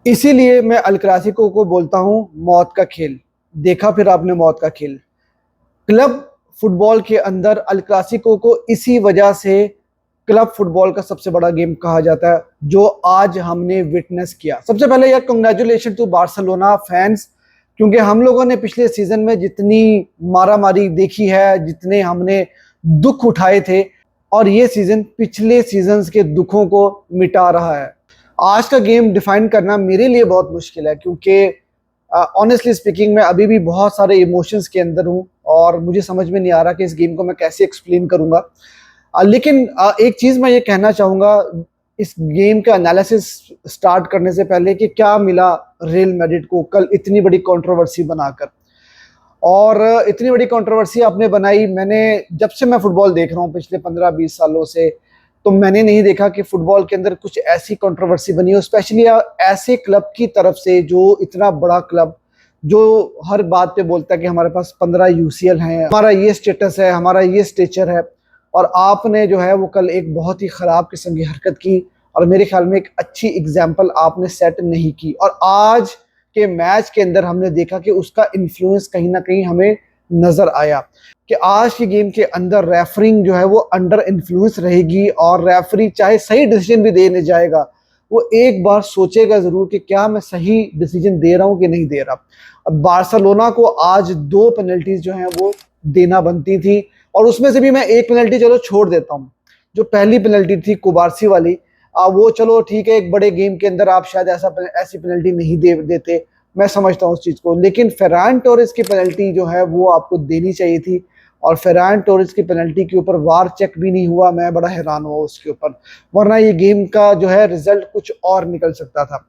इसीलिए मैं अल क्लासिको को बोलता हूँ मौत का खेल। देखा फिर आपने मौत का खेल। क्लब फुटबॉल के अंदर अल क्लासिको को इसी वजह से क्लब फुटबॉल का सबसे बड़ा गेम कहा जाता है, जो आज हमने विटनेस किया। सबसे पहले यार कंग्रेचुलेशन टू बार्सिलोना फैंस, क्योंकि हम लोगों ने पिछले सीजन में जितनी मारामारी देखी है, जितने हमने दुख उठाए थे, और ये सीजन पिछले सीजन्स के दुखों को मिटा रहा है। आज का गेम डिफाइन करना मेरे लिए बहुत मुश्किल है, क्योंकि ऑनेस्टली स्पीकिंग मैं अभी भी बहुत सारे इमोशंस के अंदर हूँ और मुझे समझ में नहीं आ रहा कि इस गेम को मैं कैसे एक्सप्लेन करूंगा। लेकिन एक चीज मैं ये कहना चाहूंगा इस गेम का एनालिसिस स्टार्ट करने से पहले, कि क्या मिला रियल मैड्रिड को कल इतनी बड़ी कंट्रोवर्सी बनाकर। और इतनी बड़ी कंट्रोवर्सी आपने बनाई, मैंने जब से मैं फुटबॉल देख रहा हूँ पिछले 15-20 सालों से, तो मैंने नहीं देखा कि फुटबॉल के अंदर कुछ ऐसी कंट्रोवर्सी बनी हो, स्पेशली ऐसे क्लब की तरफ से जो इतना बड़ा क्लब, जो हर बात पे बोलता है कि हमारे पास 15 यूसीएल हैं, हमारा ये स्टेटस है, हमारा ये स्टेचर है। और आपने जो है वो कल एक बहुत ही खराब किस्म की हरकत की, और मेरे ख्याल में एक अच्छी एग्जाम्पल आपने सेट नहीं की। और आज के मैच के अंदर हमने देखा कि उसका इन्फ्लुएंस कहीं ना कहीं हमें नजर आया, कि आज की गेम के अंदर रेफरिंग जो है वो अंडर इन्फ्लुएंस रहेगी, और रेफरी चाहे सही डिसीजन भी देने जाएगा, वो एक बार सोचेगा जरूर कि क्या मैं सही डिसीजन दे रहा हूं कि नहीं दे रहा। अब बार्सिलोना को आज 2 पेनल्टीज जो हैं वो देना बनती थी, और उसमें से भी मैं एक पेनल्टी चलो छोड़ देता हूँ। जो पहली पेनल्टी थी कुबारसी वाली, वो चलो ठीक है, एक बड़े गेम के अंदर आप शायद ऐसी पेनल्टी नहीं देते, मैं समझता हूँ उस चीज को। लेकिन फेरान टोरेस की पेनल्टी जो है वो आपको देनी चाहिए थी, और फेरान टोरेस की पेनल्टी के ऊपर वार चेक भी नहीं हुआ। मैं बड़ा हैरान हुआ उसके ऊपर, वरना ये गेम का जो है रिजल्ट कुछ और निकल सकता था।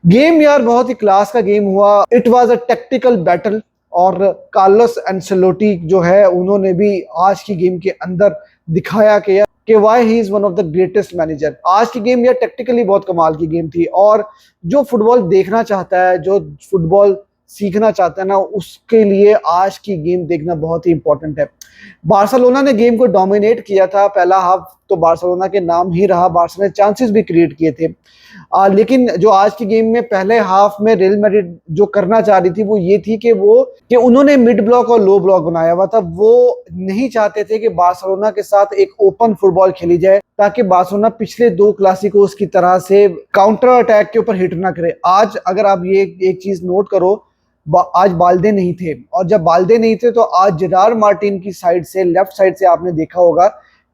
गेम यार बहुत ही क्लास का गेम हुआ। It was a tactical battle, और कार्लोस एंसेलोटी जो है उन्होंने भी आज की गेम के अंदर दिखाया कि why he is one of the greatest manager. आज की गेम यार टेक्टिकली बहुत कमाल की गेम थी, और जो फुटबॉल देखना चाहता है, जो फुटबॉल सीखना चाहता है ना, उसके लिए आज की गेम देखना बहुत ही इंपॉर्टेंट है। बार्सिलोना ने गेम को डोमिनेट किया था। पहला हाफ तो बार्सिलोना के नाम ही रहा, बार्सा ने चांसेस भी क्रिएट किए थे। लेकिन जो आज की गेम में पहले हाफ में रियल मैड्रिड जो करना चाह रही थी वो ये थी कि उन्होंने मिड ब्लॉक और लो ब्लॉक बनाया हुआ था। वो नहीं चाहते थे कि बार्सिलोना के साथ एक ओपन फुटबॉल खेली जाए, ताकि बार्सिलोना पिछले 2 क्लासिकोस की तरह से काउंटर अटैक के ऊपर हिट ना करे। आज अगर आप ये एक चीज नोट करो, आज बाल्दे नहीं थे, और जब बाल्दे नहीं थे तो आज जेरार मार्टिन की साइड से, लेफ्ट साइड से आपने देखा होगा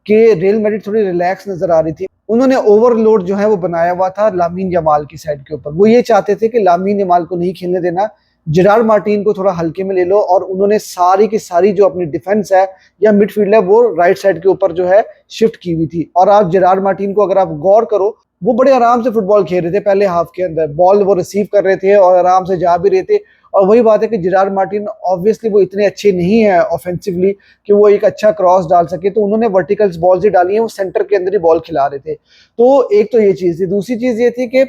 कि रियल मैड्रिड थोड़ी रिलैक्स नजर आ रही थी। उन्होंने ओवरलोड जो है वो बनाया हुआ था लामीन यमाल की साइड के ऊपर। वो ये चाहते थे कि लामीन यमाल को नहीं खेलने देना, जेरार मार्टिन को थोड़ा हल्के में ले लो, और उन्होंने सारी की सारी जो अपनी डिफेंस है या मिडफील्ड है वो राइट साइड के ऊपर जो है शिफ्ट की हुई थी। और आप जेरार मार्टिन को अगर आप गौर करो, वो बड़े आराम से फुटबॉल खेल रहे थे। पहले हाफ के अंदर बॉल वो रिसीव कर रहे थे और आराम से जा भी रहे थे। और वही बात है कि जेरार मार्टिन ऑब्वियसली वो इतने अच्छे नहीं है ऑफेंसिवली कि वो एक अच्छा क्रॉस डाल सके, तो उन्होंने वर्टिकल्स बॉल ही डाली है, वो सेंटर के अंदर ही बॉल खिला रहे थे। तो एक तो ये चीज थी। दूसरी चीज ये थी कि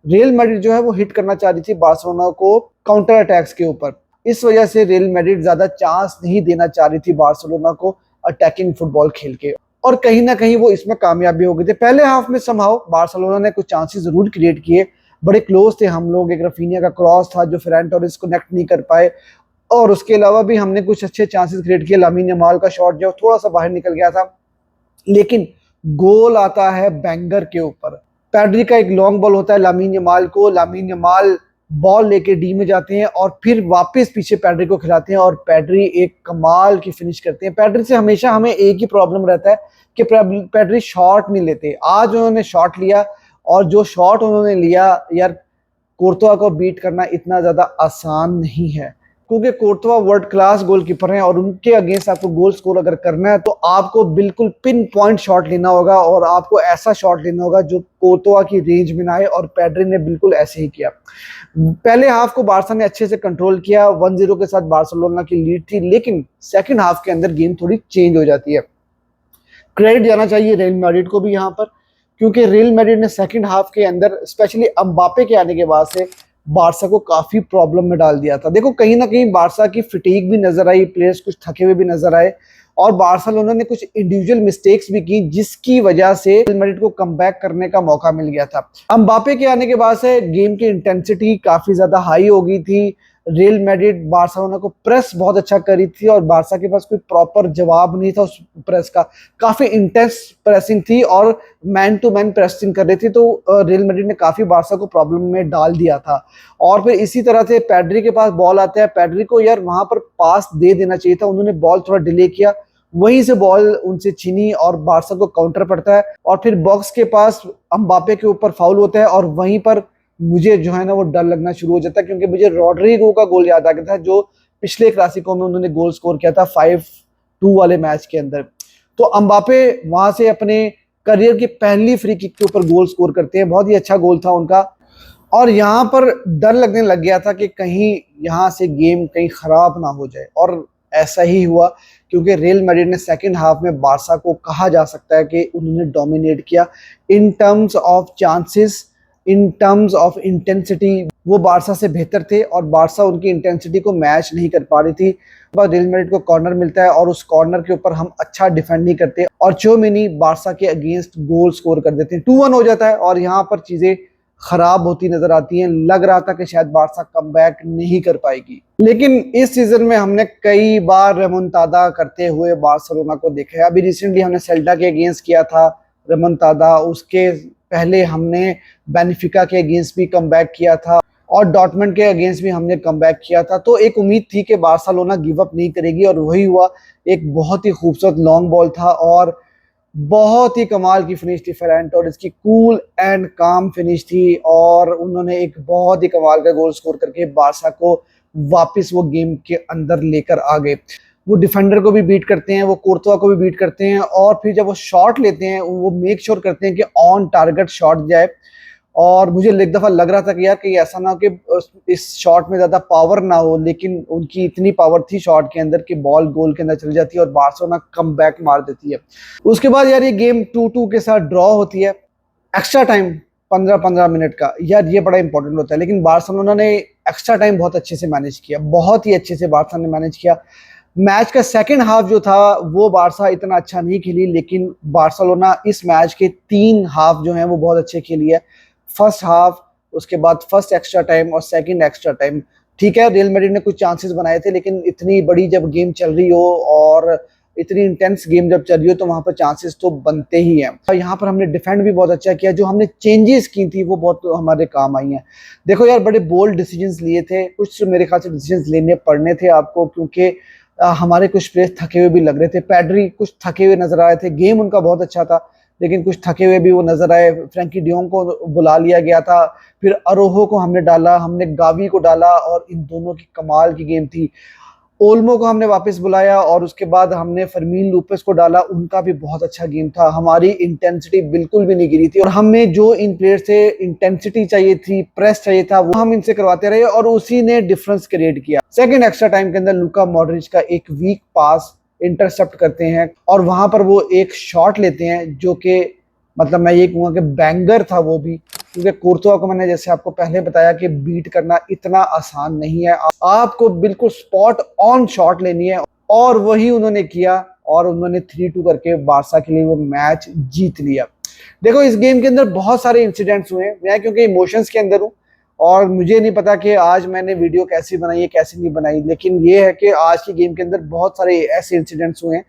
रियल मैड्रिड जो है वो हिट करना चाह रही थी बार्सिलोना को काउंटर अटैक्स के ऊपर। इस वजह से रियल मैड्रिड ज्यादा चांस नहीं देना चाह रही थी बार्सिलोना को अटैकिंग फुटबॉल खेल के, और कहीं ना कहीं वो इसमें कामयाब भी हो गए थे। पहले हाफ में समहाउ बार्सिलोना ने कुछ चांसेस जरूर क्रिएट किए, बड़े क्लोज थे हम लोग। एक रफीनिया का क्रॉस था जो फेरान टोरेस कनेक्ट नहीं कर पाए, और उसके अलावा भी हमने कुछ अच्छे चांसेस क्रिएट किए। लामीन यमाल का शॉट जो थोड़ा सा बाहर निकल गया था, लेकिन गोल आता है बैंगर के ऊपर। पैड्री का एक लॉन्ग बॉल होता है लामीन यमाल को, लामीन यमाल बॉल लेके डी में जाते हैं और फिर वापस पीछे पैड्री को खिलाते हैं, और पैड्री एक कमाल की फिनिश करते हैं। पैड्री से हमेशा हमें एक ही प्रॉब्लम रहता है कि पैड्री शॉट नहीं लेते। आज उन्होंने शॉट लिया, और जो शॉट उन्होंने लिया यार, कोर्तवा को बीट करना इतना ज्यादा आसान नहीं है, क्योंकि कोर्तवा वर्ल्ड क्लास गोलकीपर हैं, और उनके अगेंस्ट आपको गोल स्कोर अगर करना है तो आपको बिल्कुल पिन पॉइंट शॉट लेना होगा, और आपको ऐसा शॉट लेना होगा जो कोर्तवा की रेंज में ना आए, और पैड्री ने बिल्कुल ऐसे ही किया। पहले हाफ को बार्सा ने अच्छे से कंट्रोल किया, 1-0 के साथ बार्सिलोना की लीड थी। लेकिन सेकंड हाफ के अंदर गेम थोड़ी चेंज हो जाती है। क्रेडिट जाना चाहिए रियल मैड्रिड को भी यहाँ पर, क्योंकि रियल मैड्रिड ने सेकंड हाफ के अंदर, स्पेशली एम्बापे के आने के बाद से, बारसा को काफी प्रॉब्लम में डाल दिया था। देखो कहीं ना कहीं बारसा की फिटीग भी नजर आई, प्लेयर्स कुछ थके हुए भी नजर आए और बार्सिलोना ने कुछ इंडिविजुअल मिस्टेक्स भी की जिसकी वजह से रियल मैड्रिड को कमबैक करने का मौका मिल गया था। एम्बापे के आने के बाद से गेम की इंटेंसिटी काफी ज्यादा हाई हो गई थी। रियल मैड्रिड बार्सिलोना को प्रेस बहुत अच्छा करी थी और बारसा के पास कोई प्रॉपर जवाब नहीं था उस प्रेस का। काफी इंटेंस प्रेसिंग थी और मैन टू मैन प्रेसिंग कर रही थी, तो रियल मैड्रिड ने काफी बारसा को प्रॉब्लम में डाल दिया था। और फिर इसी तरह से पैड्री के पास बॉल आता है, पैड्री को यार वहां पर पास दे देना चाहिए था, उन्होंने बॉल थोड़ा डिले किया, वहीं से बॉल उनसे छीनी और बारसा को काउंटर पड़ता है और फिर बॉक्स के पास एम्बापे के ऊपर फाउल होता है और वहीं पर मुझे जो है ना वो डर लगना शुरू हो जाता है, क्योंकि मुझे रॉड्रिगो का गोल याद आ गया था जो पिछले क्लासिको में उन्होंने गोल स्कोर किया था 5-2 वाले मैच के अंदर। तो एम्बापे वहां से अपने करियर की पहली फ्री किक के ऊपर गोल स्कोर करते हैं, बहुत ही अच्छा गोल था उनका। और यहाँ पर डर लगने लग गया था कि कहीं यहाँ से गेम कहीं खराब ना हो जाए, और ऐसा ही हुआ क्योंकि रियल मैड्रिड ने सेकंड हाफ में बारसा को कहा जा सकता है कि उन्होंने डोमिनेट किया in terms of chances, in terms of intensity वो बारसा से बेहतर थे और बारसा उनकी इंटेंसिटी को मैच नहीं कर पा रही थी। रियल मैड्रिड को कॉर्नर मिलता है और उस कॉर्नर के ऊपर हम अच्छा डिफेंड नहीं करते और चोमिनी बारसा के अगेंस्ट गोल स्कोर कर देते हैं, 2-1 हो जाता है और यहाँ पर चीजें खराब होती नजर आती हैं। लग रहा था कि शायद बारसा कमबैक नहीं कर पाएगी, लेकिन इस सीजन में हमने कई बार रेमोंटादा करते हुए बार्सिलोना को देखा है। अभी रिसेंटली हमने सेल्टा के अगेंस्ट किया था रेमोंटादा, उसके पहले हमने बेनिफिका के अगेंस्ट भी कमबैक किया था और डॉर्टमंड के अगेंस्ट भी हमने कमबैक किया था। तो एक उम्मीद थी कि बार्सिलोना गिव अप नहीं करेगी और वही हुआ। एक बहुत ही खूबसूरत लॉन्ग बॉल था और बहुत ही कमाल की फिनिश थी फेरेन टोरेस की, कूल एंड काम फिनिश थी और उन्होंने एक बहुत ही कमाल का गोल स्कोर करके बारसा को वापस वो गेम के अंदर लेकर आ गए। वो डिफेंडर को भी बीट करते हैं, वो कोर्तवा को भी बीट करते हैं और फिर जब वो शॉट लेते हैं वो मेक श्योर करते हैं कि ऑन टारगेट शॉट जाए। और मुझे एक दफा लग रहा था कि यार कहीं ऐसा ना हो कि इस शॉट में ज्यादा पावर ना हो, लेकिन उनकी इतनी पावर थी शॉट के अंदर कि बॉल गोल के अंदर चली जाती है और बार्सिलोना कम बैक मार देती है। उसके बाद यार ये गेम 2-2 के साथ ड्रॉ होती है। एक्स्ट्रा टाइम 15-15 मिनट का, यार ये बड़ा इंपॉर्टेंट होता है, लेकिन बार्सिलोना ने एक्स्ट्रा टाइम बहुत अच्छे से मैनेज किया, बहुत ही अच्छे से बार्सा ने मैनेज किया। मैच का सेकंड हाफ जो था वो बारसा इतना अच्छा नहीं खेली, लेकिन बार्सिलोना इस मैच के 3 हाफ जो हैं वो बहुत अच्छे खेली है। फर्स्ट हाफ, उसके बाद फर्स्ट एक्स्ट्रा टाइम और सेकंड एक्स्ट्रा टाइम। ठीक है रियल मैड्रिड ने कुछ चांसेस बनाए थे, लेकिन इतनी बड़ी जब गेम चल रही हो और इतनी इंटेंस गेम जब चल रही हो तो वहां पर चांसेस तो बनते ही हैं। यहाँ पर हमने डिफेंड भी बहुत अच्छा किया, जो हमने चेंजेस की थी वो बहुत हमारे काम आई हैं। देखो यार बड़े बोल्ड डिसीजंस लिए थे, कुछ मेरे ख्याल से डिसीजंस लेने पड़ने थे आपको, क्योंकि हमारे कुछ प्लेयर्स थके हुए भी लग रहे थे। पैड्री कुछ थके हुए नजर आए थे, गेम उनका बहुत अच्छा था लेकिन कुछ थके हुए भी वो नजर आए। फ्रैंकी डियोंग को बुला लिया गया था, फिर अरोहो को हमने डाला, हमने गावी को डाला और इन दोनों की कमाल की गेम थी। ओल्मो को हमने वापस बुलाया और उसके बाद हमने फर्मीन लूपेस को डाला, उनका भी बहुत अच्छा गेम था। हमारी इंटेंसिटी बिल्कुल भी नहीं गिरी थी और हमें जो इन प्लेयर से इंटेंसिटी चाहिए थी, प्रेस चाहिए था, वो हम इनसे करवाते रहे और उसी ने डिफरेंस क्रिएट किया। सेकंड एक्स्ट्रा टाइम के अंदर लुका मॉड्रिच का एक वीक पास इंटरसेप्ट करते हैं और वहां पर वो एक शॉट लेते हैं जो कि मतलब मैं ये कहूँगा कि बैंगर था वो भी, क्योंकि कोर्तवा को मैंने जैसे आपको पहले बताया कि बीट करना इतना आसान नहीं है, आपको बिल्कुल स्पॉट ऑन शॉट लेनी है और वही उन्होंने किया और उन्होंने 3-2 करके बारसा के लिए वो मैच जीत लिया। देखो इस गेम के अंदर बहुत सारे इंसिडेंट्स हुए, मैं क्योंकि इमोशंस के अंदर हूँ और मुझे नहीं पता कि आज मैंने वीडियो कैसी बनाई है कैसी नहीं बनाई, लेकिन ये है कि आज की गेम के अंदर बहुत सारे ऐसे इंसिडेंट्स हुए हैं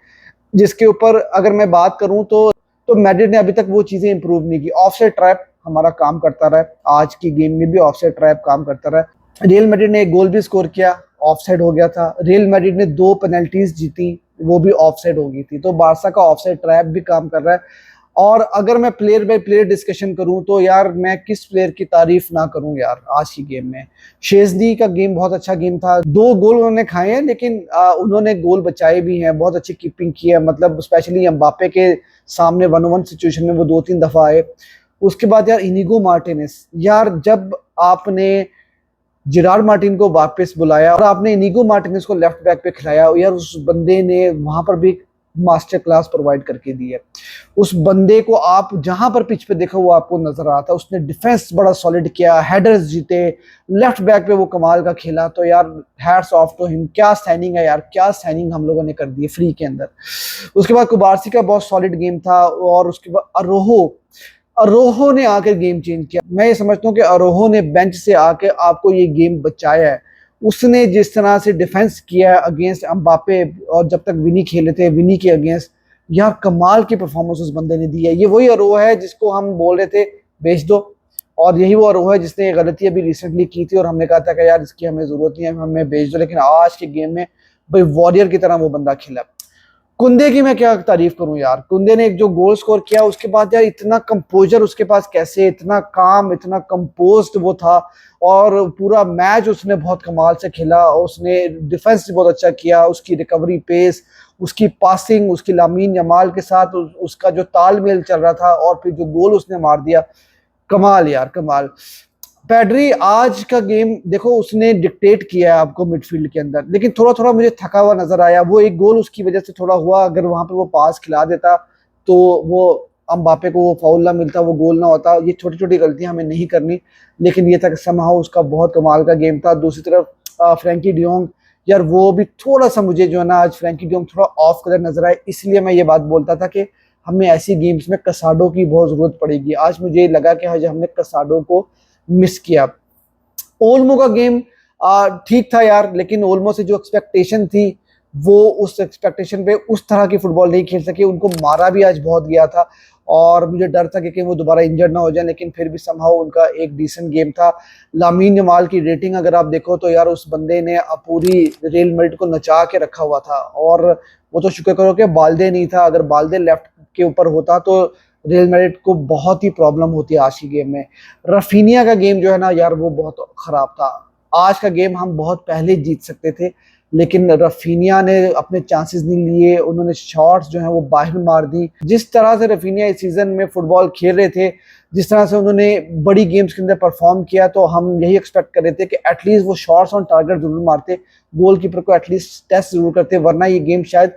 जिसके ऊपर अगर मैं बात करूं तो मैड्रिड ने अभी तक वो चीजें इंप्रूव नहीं की। ऑफसाइड ट्रैप हमारा काम करता रहा, आज की गेम में भी ऑफसाइड ट्रैप काम करता रहा। रियल मैड्रिड ने एक गोल भी स्कोर किया, ऑफसाइड हो गया था। रियल मैड्रिड ने 2 पेनल्टीज जीती, वो भी ऑफसाइड हो गई थी। तो बारसा का ऑफसाइड ट्रैप भी काम कर रहा है। और अगर मैं प्लेयर बाय प्लेयर डिस्कशन करूं तो यार मैं किस प्लेयर की तारीफ ना करूं यार आज की गेम में। शेजनी का गेम बहुत अच्छा गेम था, 2 गोल उन्होंने खाए हैं लेकिन उन्होंने गोल बचाए भी हैं, बहुत अच्छी कीपिंग की है, मतलब स्पेशली एम्बापे के सामने 1-on-1 सिचुएशन में वो 2-3 दफा आए। उसके बाद यार इनिगो मार्टिनेस, यार जब आपने जिरार्ड मार्टिन को वापस बुलाया और आपने इनिगो मार्टिनेस को लेफ्ट बैक पे खिलाया, यार उस बंदे ने वहां पर भी मास्टर क्लास प्रोवाइड करके दी है। उस बंदे को आप जहां पर पिच पे देखो वो आपको नजर आता है। उसने डिफेंस बड़ा सॉलिड किया, हेडर्स जीते, लेफ्ट बैक पे वो कमाल का खेला। तो यार हैट्स ऑफ टू हिम, क्या साइनिंग है यार, क्या साइनिंग हम लोगों ने कर दी है फ्री के अंदर। उसके बाद कुबारसी का बहुत सॉलिड गेम था, और उसके बाद अरोहो ने आकर गेम चेंज किया। मैं ये समझता हूँ कि अरोहो ने बेंच से आकर आपको ये गेम बचाया है। उसने जिस तरह से डिफेंस किया है अगेंस्ट एम्बापे, और जब तक विनी खेले थे विनी के अगेंस्ट, यार कमाल की परफॉर्मेंस उस बंदे ने दी है। ये वही अरोहा है जिसको हम बोल रहे थे बेच दो, और यही वो अरोहा है जिसने ये गलती अभी रिसेंटली की थी और हमने कहा था कि यार इसकी हमें जरूरत नहीं है, हमें बेच दो। लेकिन आज के गेम में भाई वॉरियर की तरह वो बंदा खेला। कुंदे की मैं क्या तारीफ करूं यार, कुंदे ने एक जो गोल स्कोर किया उसके बाद यार इतना कंपोजर उसके पास कैसे, इतना काम, इतना कंपोज्ड वो था, और पूरा मैच उसने बहुत कमाल से खेला। उसने डिफेंस बहुत अच्छा किया, उसकी रिकवरी पेस, उसकी पासिंग, उसकी लामीन यमाल के साथ उसका जो तालमेल चल रहा था, और फिर जो गोल उसने मार दिया, कमाल यार कमाल। पेड्री आज का गेम देखो, उसने डिक्टेट किया है आपको मिडफील्ड के अंदर, लेकिन थोड़ा थोड़ा मुझे थका हुआ नजर आया। वो एक गोल उसकी वजह से थोड़ा हुआ, अगर वहां पर वो पास खिला देता तो वो अम्बापे को वो फाउल ना मिलता, वो गोल ना होता। ये छोटी छोटी गलतियां हमें नहीं करनी, लेकिन ये था समहाउ उसका बहुत कमाल का गेम था। दूसरी तरफ फ्रैंकी डियोंग, यार वो भी थोड़ा सा मुझे जो है ना आज फ्रैंकी डियोंग थोड़ा ऑफ कलर नजर आए, इसलिए मैं ये बात बोलता था कि हमें ऐसी गेम्स में कसाडो की बहुत जरूरत पड़ेगी। आज मुझे लगा कि आज हमने कसाडो को मिस किया। ओल्मो का गेम ठीक था यार, लेकिन ओल्मो से जो एक्सपेक्टेशन थी वो उस एक्सपेक्टेशन पे उस तरह की फुटबॉल नहीं खेल सके। उनको मारा भी आज बहुत गया था, और मुझे डर था कि वो दोबारा इंजर्ड ना हो जाए, लेकिन फिर भी समहाउ उनका एक डिसेंट गेम था। लामीन यमाल की रेटिंग अगर आप देखो तो यार उस बंदे ने पूरी रियल मैड्रिड को नचा के रखा हुआ था, और वो तो शुक्र करो कि बाल्दे नहीं था। अगर बाल्दे लेफ्ट के ऊपर होता तो रियल मैड्रिड को बहुत ही प्रॉब्लम होती है आज की गेम में। रफीनिया का गेम जो है ना यार वो बहुत खराब था। आज का गेम हम बहुत पहले जीत सकते थे, लेकिन रफीनिया ने अपने चांसेस नहीं लिए, उन्होंने शॉट्स जो हैं वो बाहर मार दी। जिस तरह से रफीनिया इस सीजन में फुटबॉल खेल रहे थे, जिस तरह से उन्होंने बड़ी गेम्स के अंदर परफॉर्म किया, तो हम यही एक्सपेक्ट कर रहे थे कि एटलीस्ट वो शॉट्स ऑन टारगेट जरूर मारते, गोलकीपर को एटलीस्ट टेस्ट जरूर करते, वरना ये गेम शायद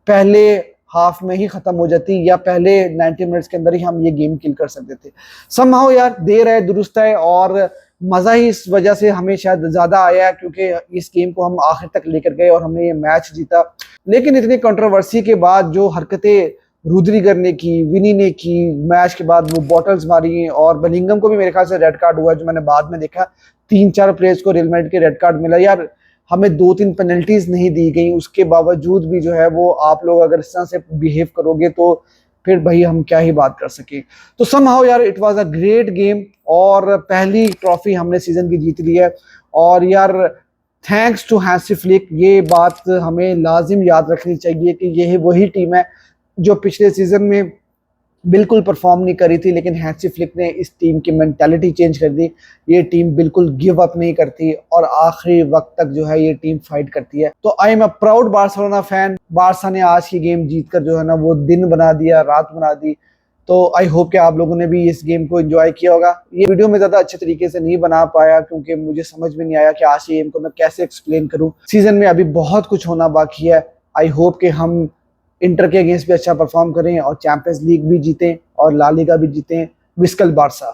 पहले हाफ में ही खत्म हो जाती, या पहले 90 मिनट्स के अंदर ही हम ये गेम किल कर सकते थे। समहाउ यार देर है दुरुस्त है, और मजा ही इस वजह से हमें शायद ज्यादा आया क्योंकि इस गेम को हम आखिर तक लेकर गए और हमने ये मैच जीता। लेकिन इतनी कंट्रोवर्सी के बाद जो हरकतें रुद्रिगर ने की, विनी ने की, मैच के बाद वो बॉटल्स मारी, और बेलिंगम को भी मेरे ख्याल से रेड कार्ड हुआ, जो मैंने बाद में देखा 3-4 प्लेयर्स को रियल मैड्रिड के रेड कार्ड मिला। यार हमें 2-3 पेनल्टीज नहीं दी गई, उसके बावजूद भी जो है वो आप लोग अगर इस तरह से बिहेव करोगे तो फिर भाई हम क्या ही बात कर सके। तो समहाउ यार it was a great game, और पहली ट्रॉफी हमने सीजन की जीत ली है। और यार थैंक्स टू हैंसी फ्लिक, ये बात हमें लाजिम याद रखनी चाहिए कि ये वही टीम है जो पिछले सीजन में बिल्कुल परफॉर्म नहीं करी थी, लेकिन हैंसी फ्लिक ने इस टीम की मेंटालिटी चेंज कर दी। ये टीम बिल्कुल गिव अप नहीं करती, और आखिरी वक्त तक जो है ये टीम फाइट करती है। तो I am a proud Barcelona fan. Barça ने आज की गेम जीतकर जो है ना वो दिन बना दिया, रात बना दी। तो आई होप कि आप लोगों ने भी इस गेम को एंजॉय किया होगा। ये वीडियो में ज़्यादा अच्छे तरीके से नहीं बना पाया क्योंकि मुझे समझ में नहीं आया कि आज की गेम को मैं कैसे एक्सप्लेन करूँ। सीजन में अभी बहुत कुछ होना बाकी है। आई होप कि हम इंटर के अगेंस्ट भी अच्छा परफॉर्म करें और चैंपियंस लीग भी जीतें और ला लीगा भी जीतें। विस्कल बारसा।